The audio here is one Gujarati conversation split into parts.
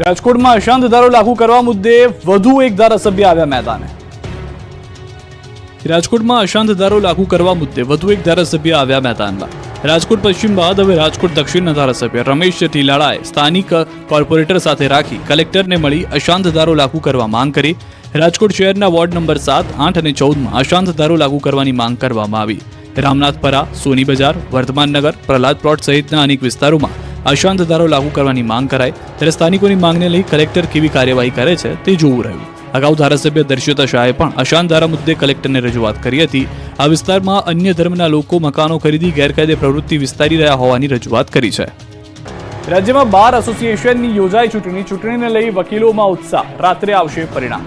રાજકોટમાં અશાંત ધારો લાગુ કરવા મુદ્દે વધુ એક ધારાસભ્ય આવ્યા મેદાને. રાજકોટમાં અશાંત ધારો લાગુ કરવા મુદ્દે વધુ એક ધારાસભ્ય આવ્યા મેદાનમાં. રાજકોટ પશ્ચિમ બાદ હવે રાજકોટ દક્ષિણના ધારાસભ્ય રમેશ ટીલાળાએ સ્થાનિક કોર્પોરેટર સાથે રાખી કલેક્ટરને મળી અશાંત ધારો લાગુ કરવા માંગ કરી. રાજકોટ શહેરના વોર્ડ નંબર 7, 8 અને 14માં અશાંત ધારો લાગુ કરવાની માંગ કરવામાં આવી. રામનાથપરા, સોની બજાર, વર્ધમાનનગર, પ્રહલાદ પ્લોટ સહિતના અનેક વિસ્તારોમાં અશાંત ધારો લાગુ કરવાની માંગ કરાઈ. ત્યારે સ્થાનિકોની માંગને લઈ કલેક્ટર કેવી કાર્યવાહી કરે છે તે જોવું રહ્યું. અગાઉ ધારાસભ્ય દર્શિતા શાહે પણ અશાંત ધારા મુદ્દે કલેક્ટરને રજૂઆત કરી હતી. આ વિસ્તારમાં અન્ય ધર્મના લોકો મકાનો ખરીદી ગેરકાયદે પ્રવૃત્તિ વિસ્તારી રહ્યા હોવાની રજૂઆત કરી છે. રાજ્યમાં બાર એસોસિએશનની યોજાઈ ચૂંટણીને લઈ વકીલોમાં ઉત્સાહ. રાત્રે આવશે પરિણામ.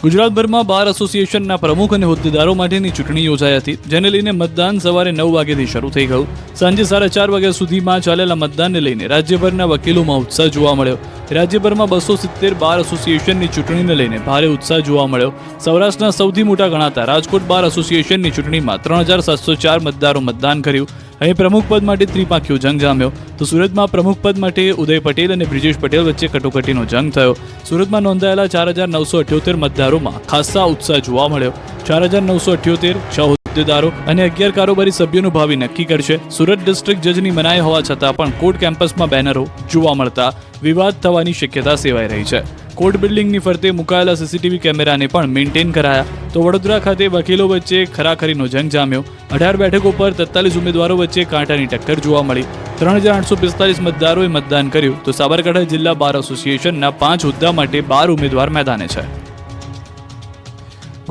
ગુજરાતભરમાં બાર એસોસિએશનના પ્રમુખ અને હોદ્દેદારો માટેની ચૂંટણી યોજાઈ હતી, જેને લઈને મતદાન સવારે 9 વાગ્યાથી શરૂ થઈ ગયું. સાંજે 4:30 વાગ્યા સુધીમાં ચાલેલા મતદાનને લઈને રાજ્યભરના વકીલોમાં ઉત્સાહ જોવા મળ્યો. રાજ્યભરમાં 270 બાર એસોસિએશનની ચૂંટણીને લઈને ભારે ઉત્સાહ જોવા મળ્યો. સૌરાષ્ટ્રના સૌથી મોટા ગણાતા રાજકોટ બાર એસોસિએશનની ચૂંટણીમાં 3704 મતદારો મતદાન કર્યું. અહીં પ્રમુખ પદ માટે ત્રિપાંખીયો જંગ જામ્યો. તો સુરતમાં પ્રમુખ પદ માટે ઉદય પટેલ અને બ્રિજેશ પટેલ વચ્ચે કટોકટીનો જંગ થયો. સુરતમાં નોંધાયેલા 4978 મતદારોમાં ખાસ્સા ઉત્સાહ જોવા મળ્યો. 4978 6 હોદ્દેદારો અને 11 કારોબારી સભ્યોનું ભાવિ નક્કી કરશે. સુરત ડિસ્ટ્રિક્ટ જજની મનાઈ હોવા છતાં પણ કોર્ટ કેમ્પસમાં બેનરો જોવા મળતા વિવાદ થવાની શક્યતા સેવાઈ રહી છે. કોર્ટ બિલ્ડિંગની ફરતે મુકાયેલા સીસીટીવી કેમેરાને પણ મેન્ટેન કરાયા. તો વડોદરા ખાતે વકીલો વચ્ચે ખરાખરીનો જંગ જામ્યો. 18 બેઠકો પર 43 ઉમેદવારો વચ્ચે કાંટાની ટક્કર જોવા મળી. 3845 મતદારોએ મતદાન કર્યું. તો સાબરકાંઠા જિલ્લા બાર એસોસિએશનના 5 હોદ્દા માટે 12 ઉમેદવાર મેદાને છે.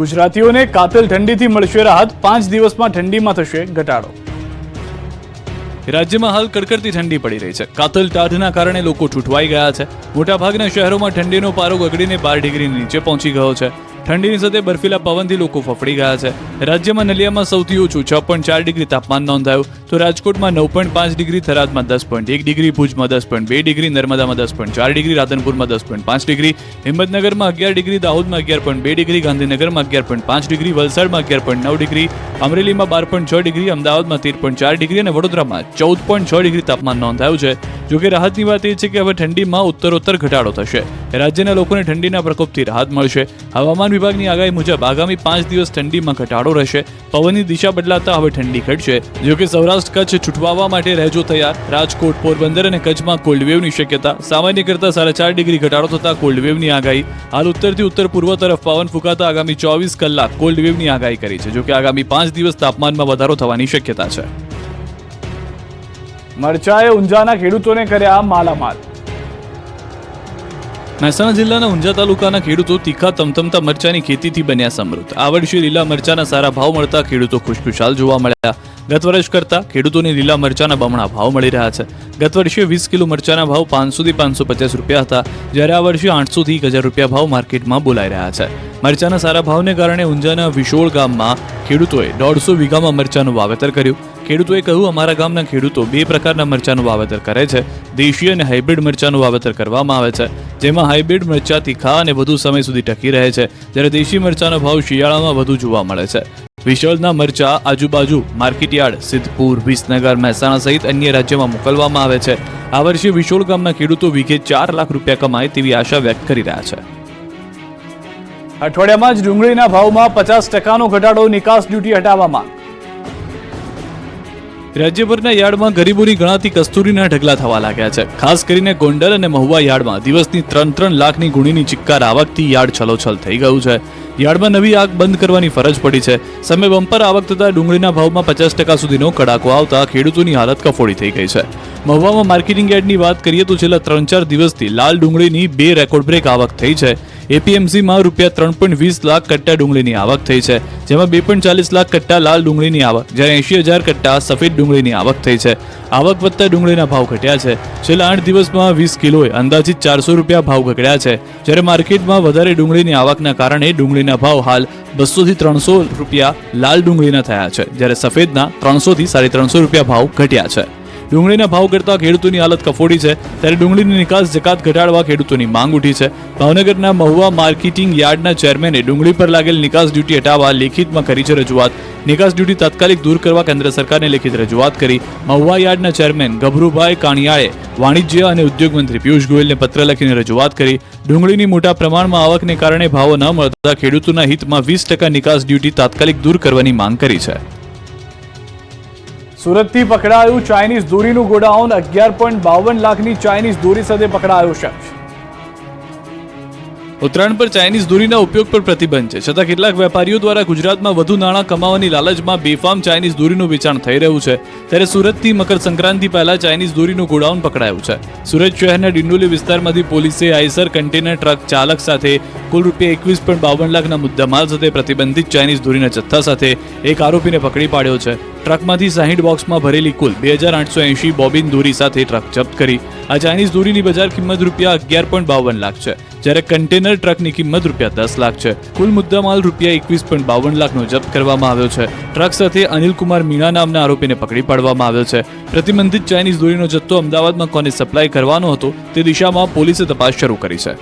ગુજરાતીઓને કાતિલ ઠંડીથી મળશે રાહત. 5 દિવસમાં ઠંડીમાં થશે ઘટાડો. રાજ્યમાં હાલ કડકડતી ઠંડી પડી રહી છે. કાતિલ ટાઢના કારણે લોકો ઠૂંઠવાઈ ગયા છે. મોટાભાગના શહેરોમાં ઠંડીનો પારો ગગડીને 12 ડિગ્રી નીચે પહોંચી ગયો છે. ઠંડીની સાથે બર્ફીલા પવનથી લોકો ફફડી ગયા છે. રાજ્યમાં નલિયામાં સૌથી ઓછું 6.4 ડિગ્રી તાપમાન નોંધાયું. તો રાજકોટમાં 9.5 ડિગ્રી, થરાદમાં 10.1 ડિગ્રી, ભુજમાં 10.2 ડિગ્રી, નર્મદામાં 10.4 ડિગ્રી, રાધનપુરમાં 10.5 ડિગ્રી, હિંમતનગરમાં 11 ડિગ્રી, દાહોદમાં 11.2 ડિગ્રી, ગાંધીનગરમાં 11.5 ડિગ્રી, વલસાડમાં 11.9 ડિગ્રી, અમરેલીમાં 12.6 ડિગ્રી, અમદાવાદમાં 13.4 ડિગ્રી અને વડોદરામાં 14.6 ડિગ્રી તાપમાન નોંધાયું છે. જોકે રાહતની વાત એ છે કે હવે ઠંડીમાં ઉત્તરોત્તર ઘટાડો થશે. રાજ્યના લોકોને ઠંડીના પ્રકોપથી રાહત મળશે. હવામાન વિભાગની આગાહી મુજબ આગામી 5 દિવસ ઠંડીમાં ઘટાડો રહેશે. પવનની દિશા બદલાતા હવે ઠંડી ઘટશે. જોકે સૌરાષ્ટ્ર કચ્છ છૂટવાવા માટે રહેજો તૈયાર. રાજકોટ, પોરબંદર અને કચ્છમાં કોલ્ડ વેવની શક્યતા. સામાન્ય કરતાં 4.5 ડિગ્રી ઘટાડો થતા કોલ્ડ વેવની આગાહી. હાલ ઉત્તરથી ઉત્તર પૂર્વ તરફ પવન ફૂંકાતા આગામી 24 કલાક કોલ્ડ વેવની આગાહી કરી છે. જોકે આગામી 5 દિવસ તાપમાનમાં વધારો થવાની શક્યતા છે. મરચાએ ઊંઝાના ખેડૂતોને કર્યા માલામાલ. મહેસાણા જિલ્લાના ઊંઝા તાલુકાના ખેડૂતો તીખા તમતમતા મરચાની ખેતીથી બન્યા સમૃદ્ધ. આ વર્ષે લીલા મરચાના સારા ભાવ મળતા ખેડૂતો ખુશખુશાલ જોવા મળ્યા. ગત વર્ષ કરતાં ખેડૂતોને લીલા મરચાના બમણા ભાવ મળી રહ્યા છે. ગત વર્ષે 20 કિલો મરચાના ભાવ 500 થી 550 રૂપિયા હતા, જ્યારે આ વર્ષે 800 થી 1000 રૂપિયા ભાવ માર્કેટમાં બોલાઈ રહ્યા છે. મરચાના સારા ભાવને કારણે ઊંઝાના વિશોળ ગામમાં ખેડૂતોએ 150 વીઘામાં મરચાનું વાવેતર કર્યું. ખેડૂતોએ કહ્યું, અમારા ગામના ખેડૂતો 2 પ્રકારના મરચાનું વાવેતર કરે છે. દેશી અને હાઇબ્રિડ મરચાનું વાવેતર કરવામાં આવે છે, જેમાં હાઇબ્રિડ મરચા તીખા અને વધુ સમય સુધી ટકી રહે છે, જ્યારે દેશી મરચાનો ભાવ શિયાળામાં વધુ જોવા મળે છે. વિશાળના મરચા આજુબાજુ માર્કેટયાર્ડ, સિદ્ધપુર, વિસનગર, મહેસાણા સહિત અન્ય રાજ્યોમાં મોકલવામાં આવે છે. આ વર્ષે વિશોળ ગામના ખેડૂતો વીઘે 4 લાખ રૂપિયા કમાય તેવી આશા વ્યક્ત કરી રહ્યા છે. અઠવાડિયામાં જ ડુંગળીના ભાવમાં 50% ઘટાડો. નિકાસ ડ્યુટી હટાવવામાં. રાજ્યભરના યાર્ડમાં ગરીબોની ગણાતી કસ્તુરીના ઢગલા થવા લાગ્યા છે. ખાસ કરીને ગોંડલ અને મહુવા યાર્ડમાં દિવસની 3 લાખની ગુણીની ચિક્કાર આવકથી યાર્ડ છલોછલ થઈ ગયું છે. યાર્ડમાં નવી આગ બંધ કરવાની ફરજ પડી છે. સામે બમ્પર આવક થતા ડુંગળીના ભાવમાં 50% સુધીનો કડાકો આવતા ખેડૂતોની હાલત કફોડી થઈ ગઈ છે. મહુવામાં માર્કેટિંગ યાર્ડની વાત કરીએ તો છેલ્લા 3-4 દિવસથી લાલ ડુંગળીની 2 રેકોર્ડ બ્રેક આવક થઈ છે. એપીએમસીમાં રૂપિયા 3.20 લાખ કટ્ટા ડુંગળીની આવક થઈ છે, જેમાં 2.40 લાખ કટ્ટા લાલ ડુંગળીની આવક, જ્યારે 80,000 કટ્ટા સફેદ ડુંગળીની આવક થઈ છે. આવક વધતા ડુંગળીના ભાવ ઘટ્યા છે. છેલ્લા 8 દિવસમાં 20 કિલોએ અંદાજિત 400 રૂપિયા ભાવ ઘટ્યા છે, જ્યારે માર્કેટમાં વધારે ડુંગળીની આવકના કારણે ડુંગળીના ભાવ હાલ 200 થી 300 રૂપિયા લાલ ડુંગળીના થયા છે, જ્યારે સફેદના 300 થી 350 રૂપિયા ભાવ ઘટ્યા છે. ડુંગળીના ભાવ કરતા ખેડૂતોની હાલત કફોડી છે, ત્યારે ડુંગળીની નિકાસ જકાત ઘટાડવા ખેડૂતોની માંગ ઉઠી છે. ભાવનગરના મહુવા માર્કેટિંગ યાર્ડના ચેરમેને ડુંગળી પર લાગેલ નિકાસ ડ્યુટી હટાવવા લેખિતમાં કરી છે રજૂઆત. નિકાસ ડ્યુટી તાત્કાલિક દૂર કરવા કેન્દ્ર સરકારને લેખિત રજૂઆત કરી. મહુવા યાર્ડના ચેરમેન ગભરુભાઈ કાણિયાળે વાણિજ્ય અને ઉદ્યોગ મંત્રી પિયુષ ગોયલને પત્ર લખીને રજૂઆત કરી. ડુંગળીની મોટા પ્રમાણમાં આવકને કારણે ભાવો ન મળતા ખેડૂતોના હિતમાં 20% નિકાસ ડ્યુટી તાત્કાલિક દૂર કરવાની માંગ કરી છે. સુરતથી પકડાયું ચાઇનીઝ દોરીનું ગોડાઉન. 11.52 લાખની ચાઇનીઝ દોરી સાથે પકડાયો શખ્સ. ઉત્તરાયણ પર ચાઇનીઝ દોરીના ઉપયોગ પર પ્રતિબંધ છે, છતાં કેટલાક વેપારીઓ દ્વારા ગુજરાતમાં વધુ નાણાં કમાવાની લાલચમાં બેફામ ચાઇનીઝ દોરીનું વેચાણ થઈ રહ્યું છે. ત્યારે સુરતથી મકર સંક્રાંતિ પહેલા ચાઇનીઝ દોરીનું ગોડાઉન પકડાયું છે. સુરત શહેરના ડિંડોલી વિસ્તારમાંથી પોલીસે આઈસર કન્ટેનર ટ્રક ચાલક સાથે કુલ ₹21.52 લાખના મુદ્દામાલ સાથે પ્રતિબંધિત ચાઇનીઝ દોરીના જથ્થા સાથે એક આરોપીને પકડી પાડ્યો છે. ટ્રકમાંથી 60 બોક્સમાં ભરેલી કુલ 2880 બોબિન દોરી સાથે ટ્રક જપ્ત કરી. આ ચાઇનીઝ દોરીની બજાર કિંમત ₹11.52 લાખ છે, જ્યારે કન્ટેનર ટ્રકની કિંમત ₹10 લાખ છે. કુલ મુદ્દામાલ ₹21.52 લાખનો જપ્ત કરવામાં આવ્યો છે. ટ્રક સાથે અનિલકુમાર મીણા નામના આરોપીને પકડી પાડવામાં આવ્યો છે. પ્રતિબંધિત ચાઇનીઝ દોરીનો જથ્થો અમદાવાદમાં કોને સપ્લાય કરવાનો હતો તે દિશામાં પોલીસે તપાસ શરૂ કરી છે.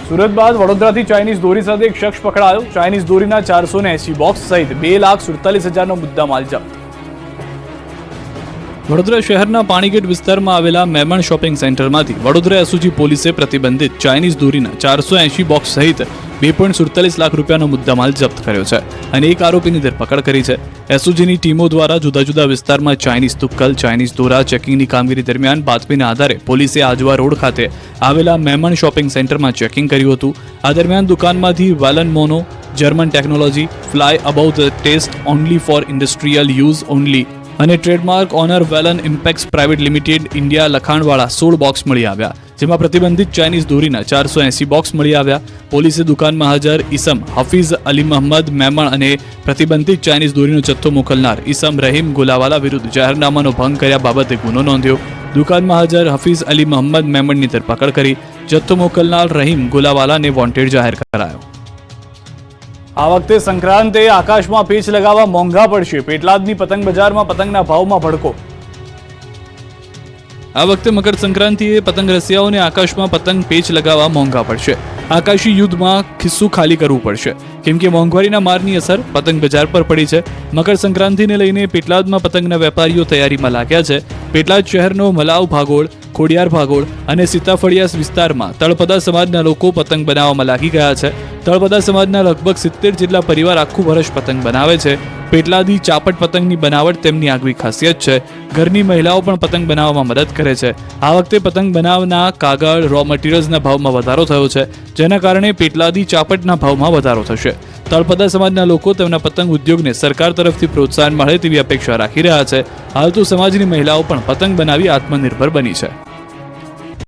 સુરત બાદ વડોદરાથી ચાઇનીઝ દોરી સાથે એક શખ્સ પકડાયો. ચાઇનીઝ દોરીના 480 બોક્સ સહિત 2,47,000નો મુદ્દામાલ જપ્ત. વડોદરા શહેરના પાણીગેટ વિસ્તારમાં આવેલા મેમણ શોપિંગ સેન્ટરમાંથી વડોદરા એસઓજી પોલીસે પ્રતિબંધિત ચાઇનીઝ દોરીના 480 બોક્સ સહિત 2.47 લાખ રૂપિયાનો મુદ્દામાલ જપ્ત કર્યો છે અને એક આરોપીની ધરપકડ કરી છે. એસઓજીની ટીમો દ્વારા જુદા જુદા વિસ્તારમાં ચાઇનીઝ તુક્કલ, ચાઇનીઝ દોરા ચેકિંગની કામગીરી દરમિયાન બાતમીના આધારે પોલીસે આજવા રોડ ખાતે આવેલા મેમણ શોપિંગ સેન્ટરમાં ચેકિંગ કર્યું હતું. આ દરમિયાન દુકાનમાંથી Welan mono, German technology, fly above the test only for industrial use only અને trademark owner Welan Impex private limited India લખાણવાળા 16 બોક્સ મળી આવ્યા, જેમાં પ્રતિબંધિત ચાઇનીઝ દોરીના 480 બોક્સ મળી આવ્યા. પોલીસે દુકાનમાં હાજર ઈસમ હફીઝ અલી મહમ્મદ મેમણ અને પ્રતિબંધિત ચાઇનીઝ દોરીનો જથ્થો મોકલનાર ઈસમ રહીમ ગુલાવાલા વિરુદ્ધ જાહેરનામાનો ભંગ કર્યા બાબતે ગુનો નોંધ્યો. દુકાનમાં હાજર હફીઝ અલી મહમ્મદ મેમણની ધરપકડ કરી. જથ્થો મોકલનાર રહીમ ગુલાવાલાને વોન્ટેડ જાહેર કરાયો. આ વખતે સંક્રાંતે આકાશમાં પેચ લગાવવા મોંઘા પડશે. પેટલાદની પતંગ બજારમાં પતંગના ભાવમાં ભડકો. આ વખતે મકર સંક્રાંતિએ પતંગ રસિયાઓને આકાશમાં પતંગ પેચ લગાવવા મોંઘા પડશે. આકાશી યુદ્ધમાં ખિસ્સું ખાલી કરવું પડશે, કેમ કે મોંઘવારીના મારની અસર પતંગ બજાર પર પડી છે. મકર સંક્રાંતિને લઈને પેટલાદમાં પતંગના વેપારીઓ તૈયારીમાં લાગ્યા છે. પેટલાદ શહેરનો મલાવ ભાગોળ, ખોડિયાર ભાગોળ અને સીતાફળિયા વિસ્તારમાં તળપદા સમાજના લોકો પતંગ બનાવવામાં લાગી ગયા છે. તળપદા સમાજના લગભગ 70 જેટલા પરિવાર આખું વર્ષ પતંગ બનાવે છે. પેટલાદી ચાપટ પતંગની બનાવટ તેમની આગવી ખાસિયત છે. ઘરની મહિલાઓ પણ પતંગ બનાવવામાં મદદ કરે છે. આ વખતે પતંગ બનાવના કાગળ, રો મટીરિયલ્સના ભાવમાં વધારો થયો છે, જેના કારણે પેટલાદી ચાપટના ભાવમાં વધારો થશે. તળપદા સમાજના લોકો તેમના પતંગ ઉદ્યોગને સરકાર તરફથી પ્રોત્સાહન મળે તેવી અપેક્ષા રાખી રહ્યા છે. હાલ તો સમાજની મહિલાઓ પણ પતંગ બનાવી આત્મનિર્ભર બની છે.